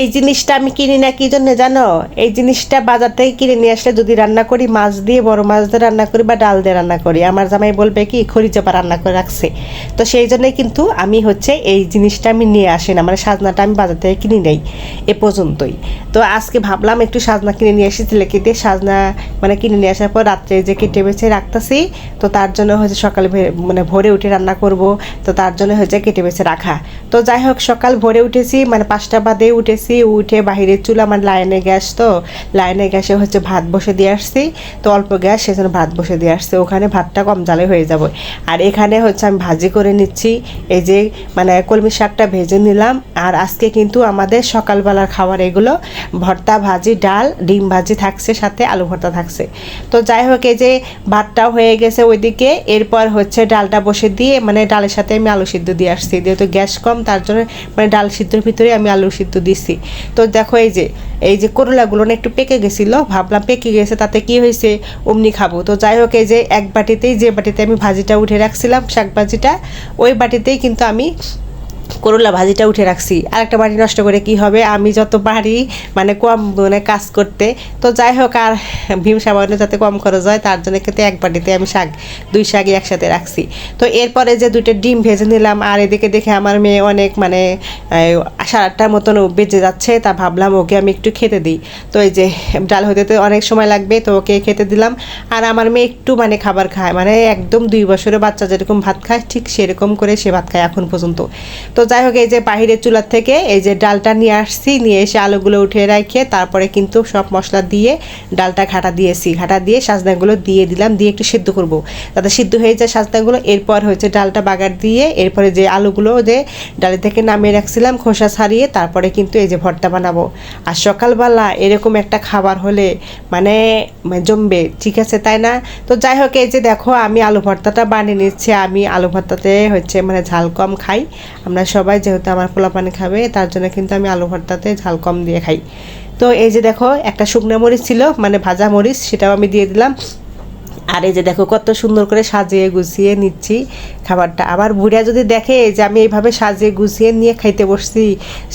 এই জিনিসটা আমি কিনি না কি জন্য জানো? এই জিনিসটা বাজার থেকে কিনে নিয়ে আসলে যদি রান্না করি মাছ দিয়ে, বড় মাছ দিয়ে রান্না করি বা ডাল দিয়ে রান্না করি, আমার জামাই বলবে কি খড়ি চাপা রান্না করে রাখছে। তো সেই জন্যই কিন্তু আমি হচ্ছে এই জিনিসটা আমি নিয়ে আসি না, মানে সাজনাটা আমি বাজার থেকে কিনে নেই এ পর্যন্তই। তো আজকে ভাবলাম একটু সাজনা কিনে নিয়ে আসি, ছেলেকে দিয়ে সাজনা মানে কিনে নিয়ে আসার পর রাত্রে যে কেটে বেছে রাখতেছি। তো তার জন্য হচ্ছে সকালে মানে ভোরে উঠে রান্না করব, তো তার জন্য হচ্ছে কেটে বেছে রাখা। তো যাই হোক সকাল ভোরে উঠেছি, মানে 5টা বাদে উঠেছি, উঠে বাহিরের চুলা আমার লাইনে গ্যাস, তো লাইনে গ্যাসে হচ্ছে ভাত বসে দিয়ে আসছি। তো অল্প গ্যাস, সেজন্য ভাত বসে দিয়ে আসছে, ওখানে ভাতটা কম জালে হয়ে যাবে। আর এখানে হচ্ছে আমি ভাজি করে নিচ্ছি, এই যে মানে কলমি শাকটা ভেজে নিলাম। আর আজকে কিন্তু আমাদের সকালবেলার খাবার এগুলো, ভর্তা, ভাজি, ডাল, ডিম ভাজি থাকছে, সাথে আলু ভর্তা থাকছে। তো যাই হোক এই যে ভাতটাও হয়ে গেছে ওইদিকে, এরপর হচ্ছে ডালটা বসে দিয়ে, মানে ডালের সাথে আমি আলু সিদ্ধ দিয়ে আসছি, যেহেতু গ্যাস কম তার জন্য মানে ডাল সিদ্ধর ভিতরে আমি আলু সিদ্ধ দিছি। তো দেখো এই যে করলাগুলো না একটু পেকে গেছিলো, ভাবলাম পেকে গেছে তাতে কি হয়েছে, অমনি খাবো। তো যাই হোক এই যে এক বাটিতেই, যে বাটিতে আমি ভাজিটা উঠে রাখছিলাম শাক ভাজিটা, ওই বাটিতেই কিন্তু আমি করলা ভাজিটা উঠে রাখছি। আর একটা বাটি নষ্ট করে কি হবে, আমি যত পারি মানে কম মানে কাজ করতে। তো যাই হোক, আর ভীম সাবানে যাতে কম খরচ হয় তার জন্য কিন্তু এক বাটিতে আমি দুই শাকই একসাথে রাখছি। তো এরপরে যে 2টা ডিম ভেজে নিলাম, আর এদিকে দেখে আমার মেয়ে অনেক মানে 8:30টার মতন বেজে যাচ্ছে, তা ভাবলাম ওকে আমি একটু খেতে দিই। তো এই যে ডাল হতে তো অনেক সময় লাগবে, তো ওকে খেতে দিলাম। আর আমার মেয়ে একটু মানে খাবার খায়, মানে একদম 2 বছরের বাচ্চা যেরকম ভাত খায় ঠিক সেরকম করে সে ভাত খায় এখন পর্যন্ত। তো যাই হোক এই যে বাহিরের চুলার থেকে এই যে ডালটা নিয়ে আসছি, নিয়ে এসে আলুগুলো উঠিয়ে রেখে তারপরে কিন্তু সব মশলা দিয়ে ডালটা ঘাটা দিয়েছি, ঘাটা দিয়ে সাজনাগুলো দিয়ে দিলাম, দিয়ে একটু সিদ্ধ করব যাতে সিদ্ধ হয়ে যায় সাজনাগুলো। এরপর হচ্ছে ডালটা বাগার দিয়ে, এরপরে যে আলুগুলো যে ডালি থেকে নামিয়ে রাখছিলাম খোসা ছাড়িয়ে, তারপরে কিন্তু এই যে ভর্তা বানাবো। আর সকালবেলা এরকম একটা খাবার হলে মানে জমবে, ঠিক আছে তাই না? তো যাই হোক এই যে দেখো আমি আলু ভর্তাটা বানিয়ে নিচ্ছি। আমি আলু ভর্তাতে হচ্ছে মানে ঝাল কম খাই আমরা সবাই, যেহেতু আমার পোলাপানি খাবে তার জন্য কিন্তু আমি আলু ভর্তাতে ঝাল কম দিয়ে খাই। তো এই যে দেখো একটা শুকনো মরিচ ছিল, মানে ভাজা মরিচ, সেটাও আমি দিয়ে দিলাম। আর এই যে দেখো কত সুন্দর করে সাজিয়ে গুছিয়ে নিচ্ছি খাবারটা। আবার বুড়িয়া যদি দেখে যে আমি এইভাবে সাজিয়ে গুছিয়ে নিয়ে খাইতে বসছি,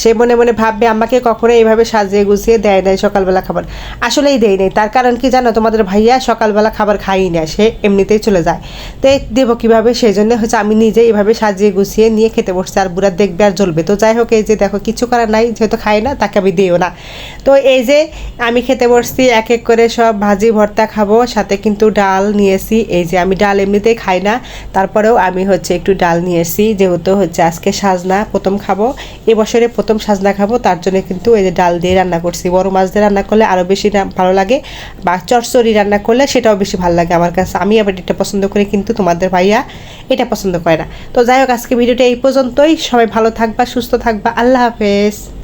সে মনে মনে ভাববে আমাকে কখনো এইভাবে সাজিয়ে গুছিয়ে দেয় নাই সকালবেলা খাবার। আসলেই দেয় নেই, তার কারণ কি জানো, তোমাদের ভাইয়া সকালবেলা খাবার খাই না, সে এমনিতেই চলে যায়। তো দেবো কীভাবে, সেই জন্য হচ্ছে আমি নিজেই এইভাবে সাজিয়ে গুছিয়ে নিয়ে খেতে বসছি, আর বুড়া দেখবে আর জ্বলবে। তো যাই হোক এই যে দেখো কিছু করার নাই, যেহেতু খাই না তাকে আমি দিও না। তো এই যে আমি খেতে বসছি, এক এক করে সব ভাজি ভর্তা খাবো, সাথে কিন্তু ডাল নিয়েছি। এই যে আমি ডাল এমনিতেই খাই না, তারপরেও আমি হচ্ছে একটু ডাল নিয়েছি, যেহেতু হচ্ছে আজকে সাজনা প্রথম খাবো, এবছরে প্রথম সাজনা খাবো, তার জন্য কিন্তু এই যে ডাল দিয়ে রান্না করছি। বড় মাছ দিয়ে রান্না করলে আরও বেশি ভালো লাগে, বা চচ্চড়ি রান্না করলে সেটাও বেশি ভালো লাগে আমার কাছে। আমি আবার এটা পছন্দ করি, কিন্তু তোমাদের ভাইয়া এটা পছন্দ করে না। তো যাই হোক আজকে ভিডিওটা এই পর্যন্তই, সবাই ভালো থাকবা, সুস্থ থাকবা, আল্লাহ হাফেজ।